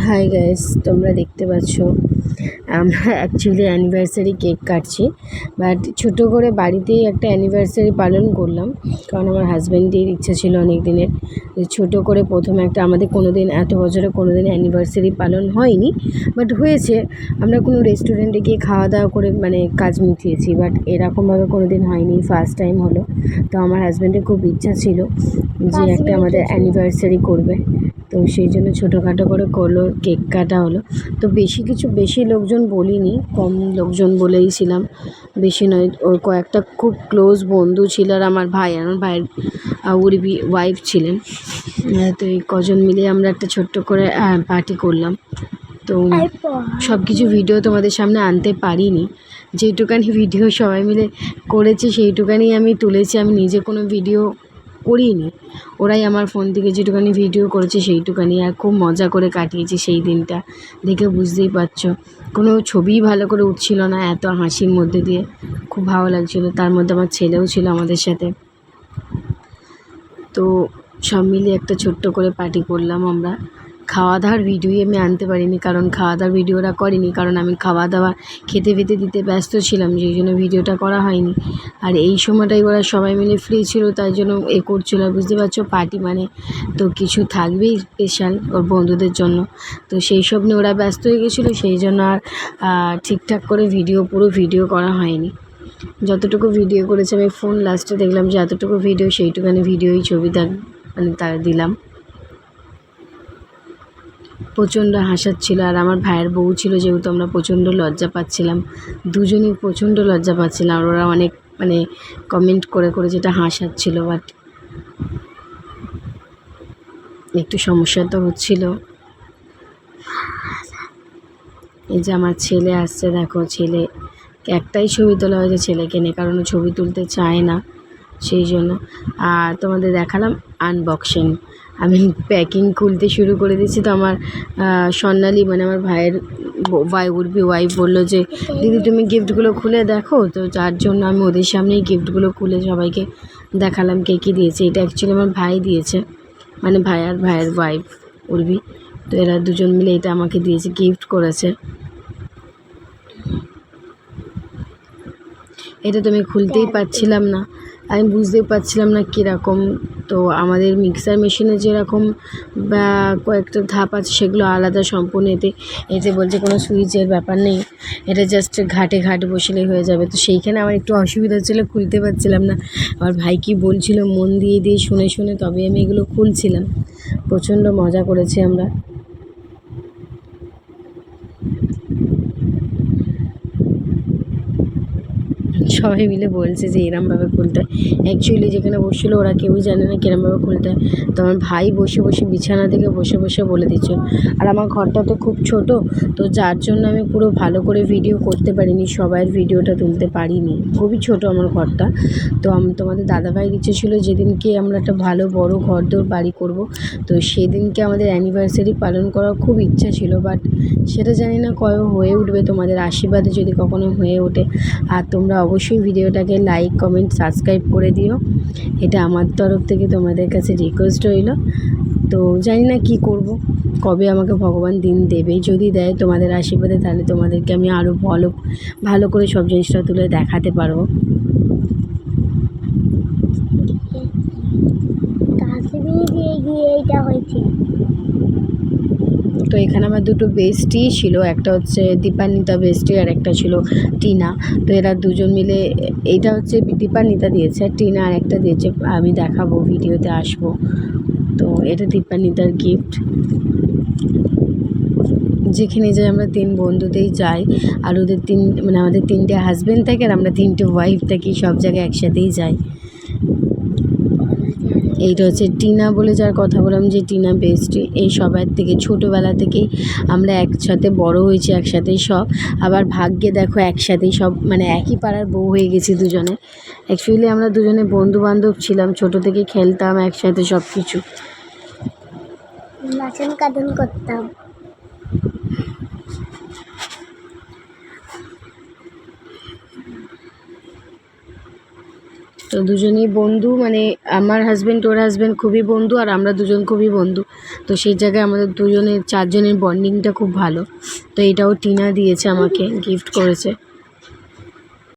Hi guys, তোমরা দেখতে পাচ্ছ আমরা অ্যাকচুয়ালি অ্যানিভার্সারি কেক কাটছি। বাট ছোটো করে বাড়িতেই একটা অ্যানিভার্সারি পালন করলাম, কারণ আমার হাজব্যান্ডের ইচ্ছা ছিল অনেক দিনের যে ছোটো করে প্রথমে একটা, আমাদের কোনো দিন এত বছরে কোনো দিন অ্যানিভার্সারি পালন হয়নি, বাট হয়েছে আমরা কোনো রেস্টুরেন্টে গিয়ে খাওয়া দাওয়া করে মানে কাজ মিটিয়েছি, বাট এরকমভাবে কোনো দিন হয়নি, ফার্স্ট টাইম হলো। তো আমার হাজব্যান্ডের খুব ইচ্ছা ছিল যে একটা আমাদের অ্যানিভার্সারি করবে, তো সেই জন্য ছোটোখাটো করে করলো, কেক কাটা হলো। তো বেশি লোকজন বলিনি, কম লোকজন বলেইছিলাম, বেশি নয়। ওর কয়েকটা খুব ক্লোজ বন্ধু ছিল, আর আমার ভাইয়ের উর্বি ওয়াইফ ছিলেন। তো এই কজন মিলে আমরা একটা ছোট্ট করে পার্টি করলাম। তো সব কিছু ভিডিও তোমাদের সামনে আনতে পারিনি, যেটুকানি ভিডিও সবাই মিলে করেছি সেইটুকানি আমি তুলেছি। আমি নিজে কোনো ভিডিও করিনি, ওরাই আমার ফোন থেকে যেটুকানি ভিডিও করেছে সেইটুকানি। আর খুব মজা করে কাটিয়েছি সেই দিনটা, দেখে বুঝতেই পারছো কোনো ছবিই ভালো করে উঠছিল না, এত হাসির মধ্যে দিয়ে খুব ভালো লাগছিলো। তার মধ্যে আমার ছেলেও ছিল আমাদের সাথে। তো সব মিলিয়ে একটা ছোট্ট করে পার্টি করলাম আমরা। খাওয়া দাওয়ার ভিডিওই আমি আনতে পারিনি, কারণ খাওয়া দাওয়ার ভিডিও ওরা করেনি, কারণ আমি খাওয়া দাওয়া খেতে দিতে ব্যস্ত ছিলাম, যেই জন্য ভিডিওটা করা হয়নি। আর এই সময়টাই ওরা সবাই মিলে ফ্রি ছিল, তাই জন্য করছিলো। বুঝতে পারছো, পার্টি মানে তো কিছু থাকবেই স্পেশাল ওর বন্ধুদের জন্য। তো সেই সব নিয়ে ওরা ব্যস্ত হয়ে গেছিলো, সেই জন্য আর ঠিকঠাক করে পুরো ভিডিও করা হয়নি। যতটুকু ভিডিও করেছি আমি ফোন লাস্টে দেখলাম যে এতটুকু ভিডিও, সেইটুখানি ভিডিওই ছবি তার দিলাম। প্রচণ্ড হাসাচ্ছিল, আর আমার ভাইয়ের বউ ছিল, যেহেতু আমরা প্রচণ্ড লজ্জা পাচ্ছিলাম, দুজনেই প্রচণ্ড লজ্জা পাচ্ছিলাম। আর ওরা অনেক কমেন্ট করে যেটা হাসাচ্ছিল, বাট একটু সমস্যা তো হচ্ছিল। এই যে আমার ছেলে আসছে, দেখো ছেলে একটাই ছবি তোলা হয়েছে, ছেলেকে নিয়ে, কারণ ও ছবি তুলতে চায় না, সেই জন্য। আর তোমাদের দেখালাম আনবক্সিং, আমি প্যাকিং খুলতে শুরু করে দিয়েছি। তো আমার স্বর্ণালী আমার ভাইয়ের ওয়াইফ বললো যে দিদি তুমি গিফটগুলো খুলে দেখো। তো যার জন্য আমি ওদের সামনেই গিফটগুলো খুলে সবাইকে দেখালাম কে কী দিয়েছে। এটা অ্যাকচুয়ালি আমার ভাই দিয়েছে, ভাইয়ের ওয়াইফ উর্বি। তো এরা দুজন মিলে এটা আমাকে দিয়েছে, গিফট করেছে। এটা তো আমি খুলতেই পারছিলাম না, আমি বুঝতেই পারছিলাম না কীরকম। তো আমাদের মিক্সার মেশিনে যেরকম বা কয়েকটা ধাপ আছে, সেগুলো আলাদা সম্পূর্ণ। এতে বলছে কোনো সুইচের ব্যাপার নেই, এটা জাস্ট ঘাটে বসলেই হয়ে যাবে। তো সেইখানে আমার একটু অসুবিধা হচ্ছিলো, খুলতে পারছিলাম না। আমার ভাই কি বলছিল মন দিয়ে শুনে তবে আমি এগুলো খুলছিলাম। প্রচণ্ড মজা করেছি আমরা। সবাই মিলে বলছে যে এরমভাবে খুলতে হয়। অ্যাকচুয়ালি যেখানে বসছিলো ওরা কেউই জানে না কীরমভাবে খুলতে হয়। তো আমার ভাই বসে বিছানা থেকে বসে বলে দিচ্ছিল। আর আমার ঘরটা তো খুব ছোট, তো যার জন্য আমি পুরো ভালো করে ভিডিও করতে পারিনি, সবাইয়ের ভিডিওটা তুলতে পারিনি, খুবই ছোট আমার ঘরটা। তো তোমাদের দাদাভাইয়ের ইচ্ছে ছিল যেদিনকে আমরা একটা ভালো বড় ঘরদোর বাড়ি করব, তো সেদিনকে আমাদের অ্যানিভার্সারি পালন করার খুব ইচ্ছা ছিল। বাট সেটা জানি না কবে হয়ে উঠবে, তোমাদের আশীর্বাদে যদি কখনো হয়ে ওঠে। আর তোমরা অবশ্যই ভিডিওটাকে লাইক কমেন্ট সাবস্ক্রাইব করে দিও, এটা আমার তরফ থেকে তোমাদের কাছে রিকোয়েস্ট রইল। তো জানি না কি করব, কবে আমাকে ভগবান দিন দেবে, যদি দেয় তোমাদের আশীর্বাদে, তাহলে তোমাদেরকে আমি আরও ভালো করে সব জিনিসটা তুলে দেখাতে পারবো। তো এখানে আমার দুটো বেস্টি ছিল, একটা হচ্ছে দীপান্বিতা বেস্টি, আর একটা ছিল টিনা। তো এরা দুজন মিলে, এইটা হচ্ছে দীপান্বিতা দিয়েছে, আর টিনা আর একটা দিয়েছে, আমি দেখাবো ভিডিওতে আসবো। তো এটা দীপান্বিতার গিফট। যেখানে যাই আমরা 3 বন্ধুতেই যাই, আর ওদের আমাদের 3টে হাজব্যান্ড থাকে, আর আমরা 3টে ওয়াইফ থাকি, সব জায়গায় একসাথেই যাই। এইটা হচ্ছে টিনা বলে যার কথা বললাম, যে টিনা বেস্টি। এই সবার থেকে ছোটোবেলা থেকেই আমরা একসাথে বড় হয়েছি, একসাথেই সব। আবার ভাগ্যে দেখো একসাথেই সব একই পাড়ার বউ হয়ে গেছি দুজনে। অ্যাকচুয়ালি আমরা দুজনে বন্ধু বান্ধব ছিলাম, ছোটো থেকে খেলতাম একসাথে, সব কিছু নাচন কাঁদন করতাম। তো দুজনেই বন্ধু, মানে আমার হাজব্যান্ড ওর হাজব্যান্ড খুবই বন্ধু, আর আমরা দুজন খুবই বন্ধু। তো সেই জায়গায় আমাদের দুজনের 4 জনের বন্ডিংটা খুব ভালো। তো এটাও টিনা দিয়েছে, আমাকে গিফট করেছে।